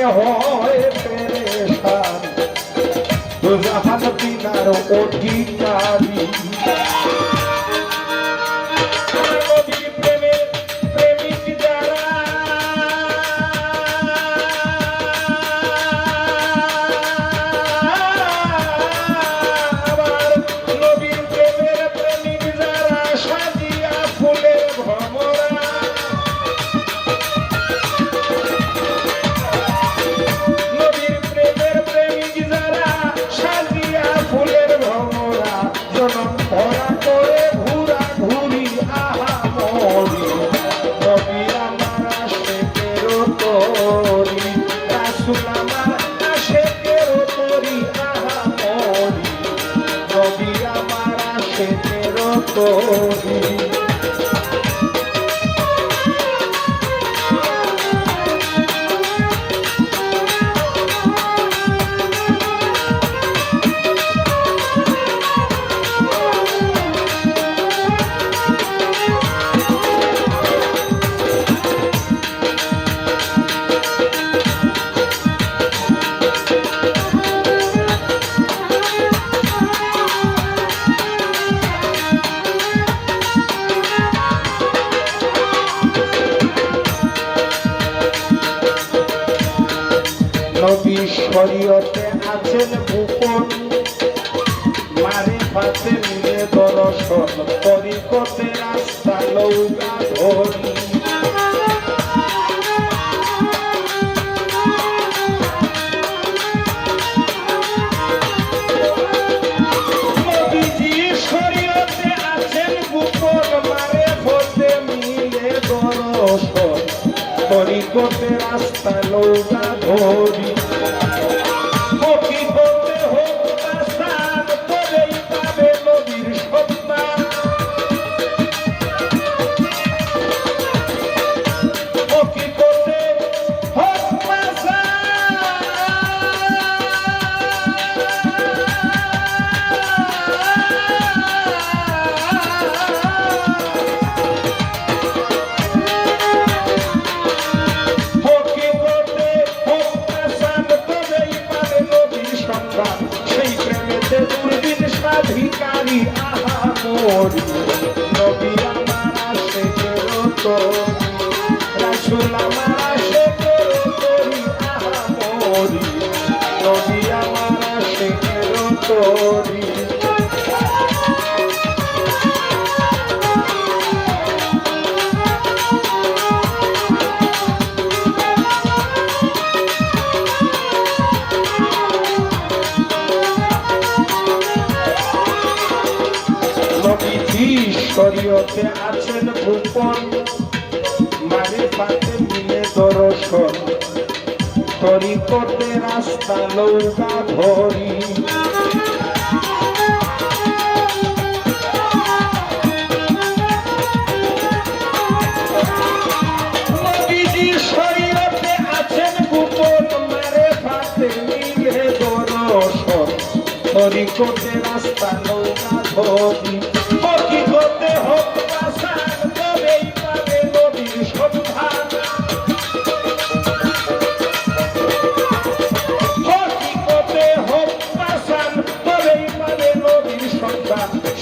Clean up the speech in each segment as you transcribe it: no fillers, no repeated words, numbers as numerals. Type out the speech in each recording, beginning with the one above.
হয় পেরেশান দুজাহান বিনার অধিকারী নবী শরীয়তে আছেন গোপন মারিফাতে মিলে দর্শন তরিকতে রাস্তা লৌকা ধরি নবীজি শরীয়তে আছেন গোপন মারিফাতে মিলে দর্শন তরিকতে রাস্তা লৌকা ধরি ভিখারি আহা মোরি নবী আমার আশিকের তোরি রাসূল আমার আশিকের তোরি আহা মোরি নবী আমার আশিকের তোরি শরীয়তে আছেন গোপন মারিফাতে মিলে দর্শন তরিকতে রাস্তা লৌকা ধরি নবীজি শরীয়তে আছেন গোপন মারিফাতে মিলে দর্শন তরিকতে রাস্তা লৌকা ধরি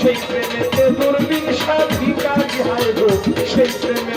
সেই প্রেমেতে দূরবীন সাধিকা হায় সেই প্রেমে